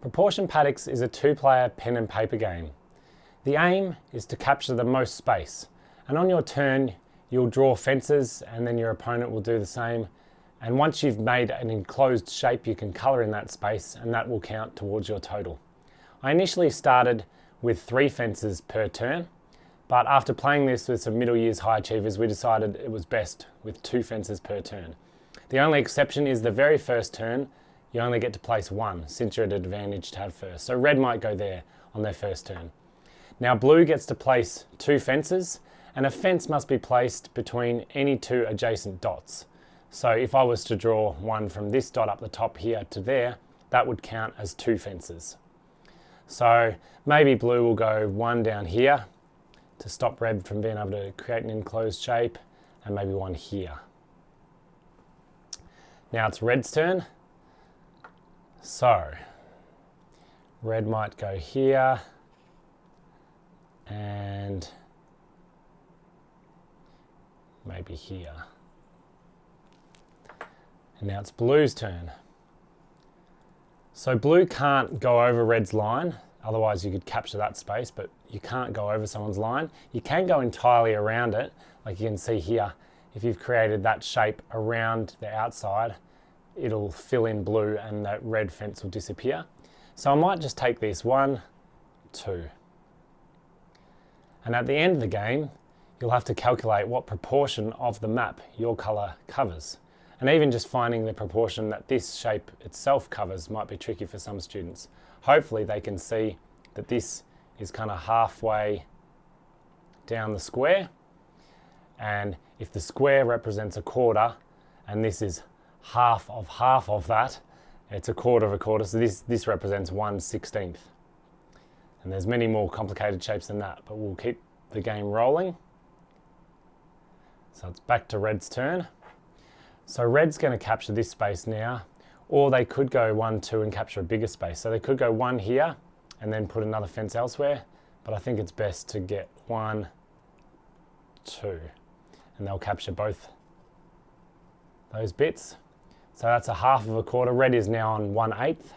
Proportion Paddocks is a two-player pen and paper game. The aim is to capture the most space, and on your turn you'll draw fences and then your opponent will do the same, and once you've made an enclosed shape you can colour in that space and that will count towards your total. I initially started with 3 fences per turn, but after playing this with some middle years high achievers we decided it was best with 2 fences per turn. The only exception is the very first turn you only get to place 1 since you're at advantage to have first. So red might go there on their first turn. Now blue gets to place 2 fences, and a fence must be placed between any 2 adjacent dots. So if I was to draw one from this dot up the top here to there, that would count as 2 fences. So maybe blue will go 1 down here to stop red from being able to create an enclosed shape, and maybe 1 here. Now it's red's turn. So red might go here and maybe here. And now it's blue's turn. So blue can't go over red's line, otherwise you could capture that space, but you can't go over someone's line. You can go entirely around it, like you can see here. If you've created that shape around the outside, it'll fill in blue and that red fence will disappear. So I might just take this 1, 2. And at the end of the game, you'll have to calculate what proportion of the map your colour covers. And even just finding the proportion that this shape itself covers might be tricky for some students. Hopefully they can see that this is kind of halfway down the square. And if the square represents a quarter and this is half of that, it's a quarter of a quarter, so this represents 1/16. And there's many more complicated shapes than that, but we'll keep the game rolling. So it's back to red's turn. So red's going to capture this space now, or they could go 1, 2 and capture a bigger space. So they could go 1 here and then put another fence elsewhere, but I think it's best to get 1, 2, and they'll capture both those bits. So that's a half of a quarter. Red is now on 1/8.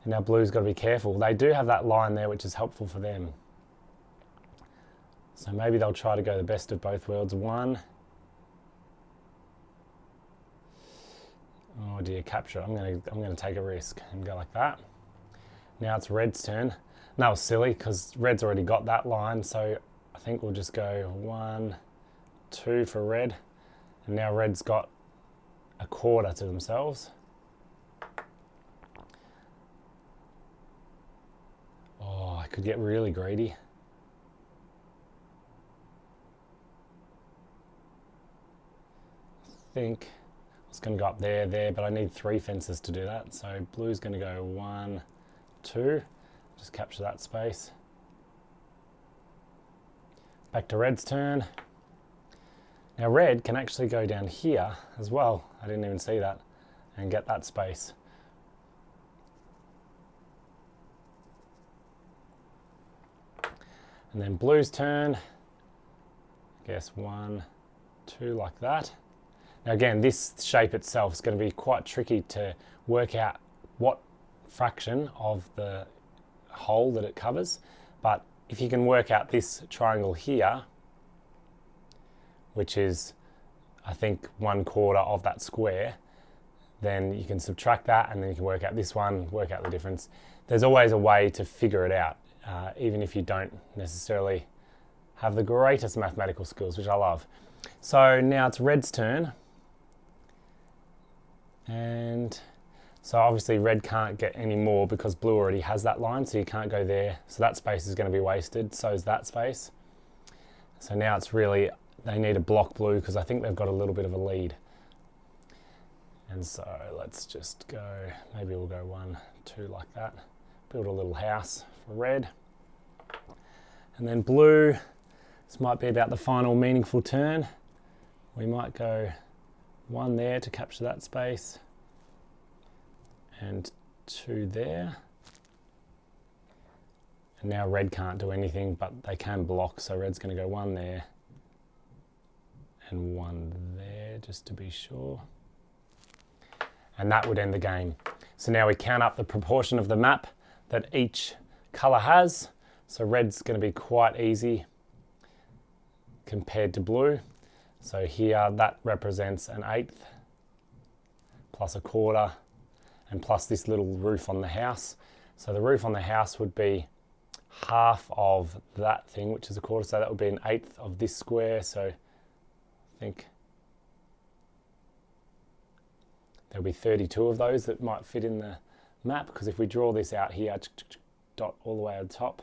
And now blue's got to be careful. They do have that line there, which is helpful for them. So maybe they'll try to go the best of both worlds. 1. Oh dear, capture. I'm gonna take a risk and go like that. Now it's red's turn. And that was silly because red's already got that line. So I think we'll just go 1, 2 for red. And now red's got a quarter to themselves. Oh, I could get really greedy. I think I was going to go up there, but I need 3 fences to do that. So blue's going to go 1, 2, just capture that space. Back to red's turn. Now red can actually go down here as well, I didn't even see that, and get that space. And then blue's turn, I guess 1, 2 like that. Now again, this shape itself is going to be quite tricky to work out what fraction of the whole that it covers, but if you can work out this triangle here, which is, I think, 1/4 of that square, then you can subtract that and then you can work out this one, work out the difference. There's always a way to figure it out, even if you don't necessarily have the greatest mathematical skills, which I love. So now it's red's turn. And so obviously red can't get any more because blue already has that line, so you can't go there. So that space is going to be wasted, so is that space. So now it's really, they need a block blue because I think they've got a little bit of a lead. And so let's just go, maybe we'll go 1, 2 like that. Build a little house for red. And then blue, this might be about the final meaningful turn. We might go 1 there to capture that space and 2 there. And now red can't do anything, but they can block, so red's going to go 1 there and 1 there just to be sure. And that would end the game. So now we count up the proportion of the map that each colour has. So red's going to be quite easy compared to blue. So here that represents an eighth plus a quarter and plus this little roof on the house. So the roof on the house would be half of that thing, which is a quarter, so that would be an eighth of this square. So I think there'll be 32 of those that might fit in the map, because if we draw this out here, dot all the way at the top,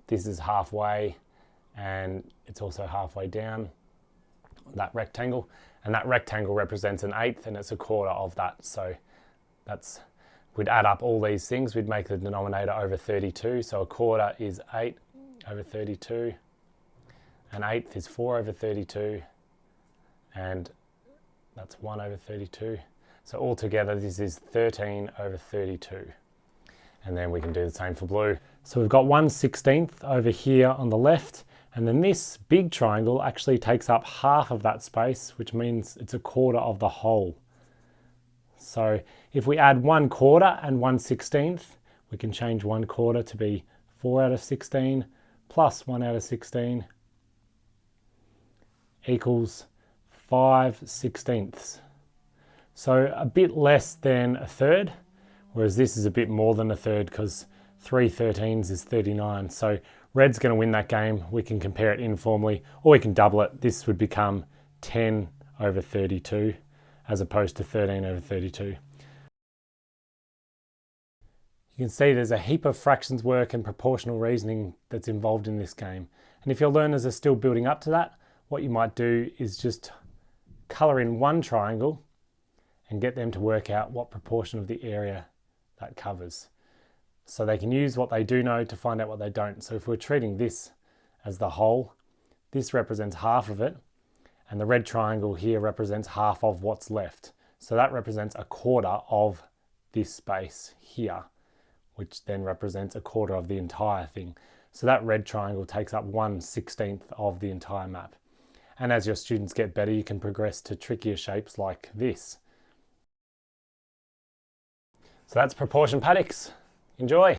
this is halfway and it's also halfway down that rectangle, and that rectangle represents an eighth and it's a quarter of that. So that's, we'd add up all these things, we'd make the denominator over 32. So a quarter is 8 over 32, an eighth is 4 over 32, and that's 1 over 32. So altogether this is 13 over 32. And then we can do the same for blue. So we've got 1/16 over here on the left, and then this big triangle actually takes up half of that space, which means it's a quarter of the whole. So if we add 1/4 and 1/16, we can change 1/4 to be 4 out of 16 plus 1 out of 16 equals 5/16. So a bit less than a third, whereas this is a bit more than a third, because 3/13 is 39. So red's going to win that game. We can compare it informally, or we can double it. This would become 10 over 32 as opposed to 13 over 32. You can see there's a heap of fractions work and proportional reasoning that's involved in this game. And if your learners are still building up to that, what you might do is just colour in one triangle and get them to work out what proportion of the area that covers. So they can use what they do know to find out what they don't. So if we're treating this as the whole, this represents half of it, and the red triangle here represents half of what's left. So that represents a quarter of this space here, which then represents a quarter of the entire thing. So that red triangle takes up 1/16 of the entire map. And as your students get better, you can progress to trickier shapes like this. So that's proportion paddocks. Enjoy.